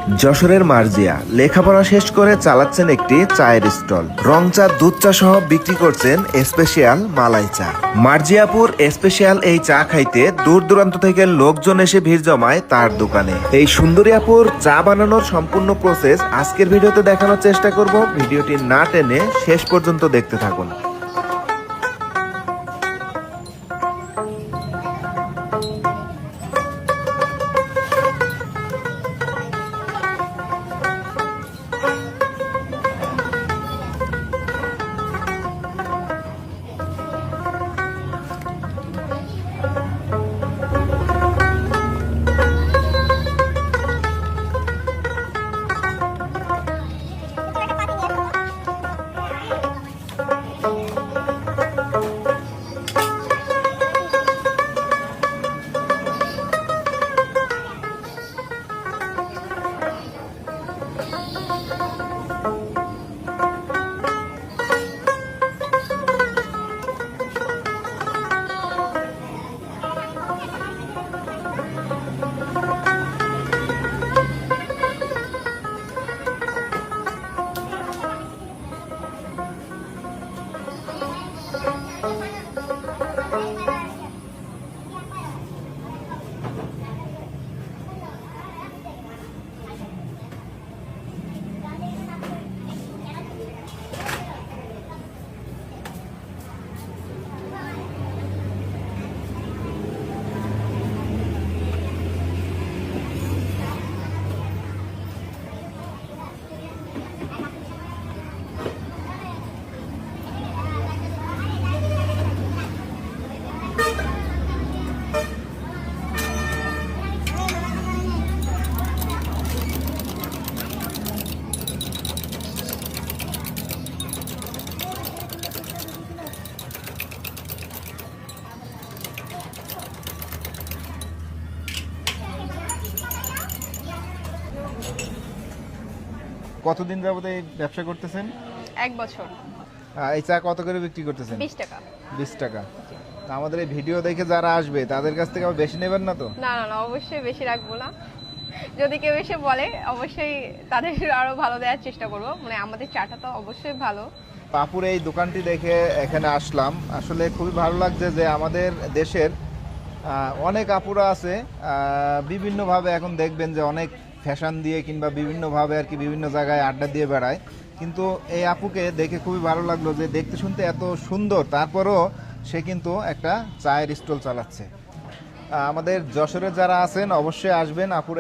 যশোরের মার্জিয়া লেখাপড়া শেষ করে চালাচ্ছেন একটি চায়ের স্টল। রং চা, দুধ চা সহ বিক্রি করছেন স্পেশাল মালাই চা। মার্জিয়াপুর স্পেশাল এই চা খাইতে দূর দূরান্ত থেকে লোকজন এসে ভিড় জমায় তার দোকানে। এই সুন্দরিয়াপুর চা বানানোর সম্পূর্ণ প্রসেস আজকের ভিডিওতে দেখানোর চেষ্টা করব। ভিডিওটি না টেনে শেষ পর্যন্ত দেখতে থাকুন। কতদিন যাবত এই ব্যবসা করতেছেন? 1 বছর। এই চা কত করে বিক্রি করতেছেন? 20 টাকা। 20 টাকা। আমাদের এই ভিডিও দেখে যারা আসবে তাদের কাছ থেকে আবার বেশি নেবেন না তো? না না না, অবশ্যই বেশি রাখবো না। যদি কেউ এসে বলে অবশ্যই তাদের আরো ভালো দেওয়ার চেষ্টা করব। মানে আমাদের চাটা তো অবশ্যই ভালো। পাপুর এই দোকানটি দেখে এখানে আসলাম। আসলে খুবই ভালো লাগছে যে আমাদের দেশের অনেক আপুরা আছে বিভিন্নভাবে, এখন দেখবেন যে অনেক ফ্যাশন দিয়ে কিংবা বিভিন্নভাবে আর কি বিভিন্ন জায়গায় আড্ডা দিয়ে বেড়ায়, কিন্তু এই আপুকে দেখে খুবই ভালো লাগলো যে দেখতে শুনতে এত সুন্দর, তারপরও সে কিন্তু একটা চায়ের স্টল চালাচ্ছে। আমাদের যশোরে যারা আছেন অবশ্যই আসবেন আপুর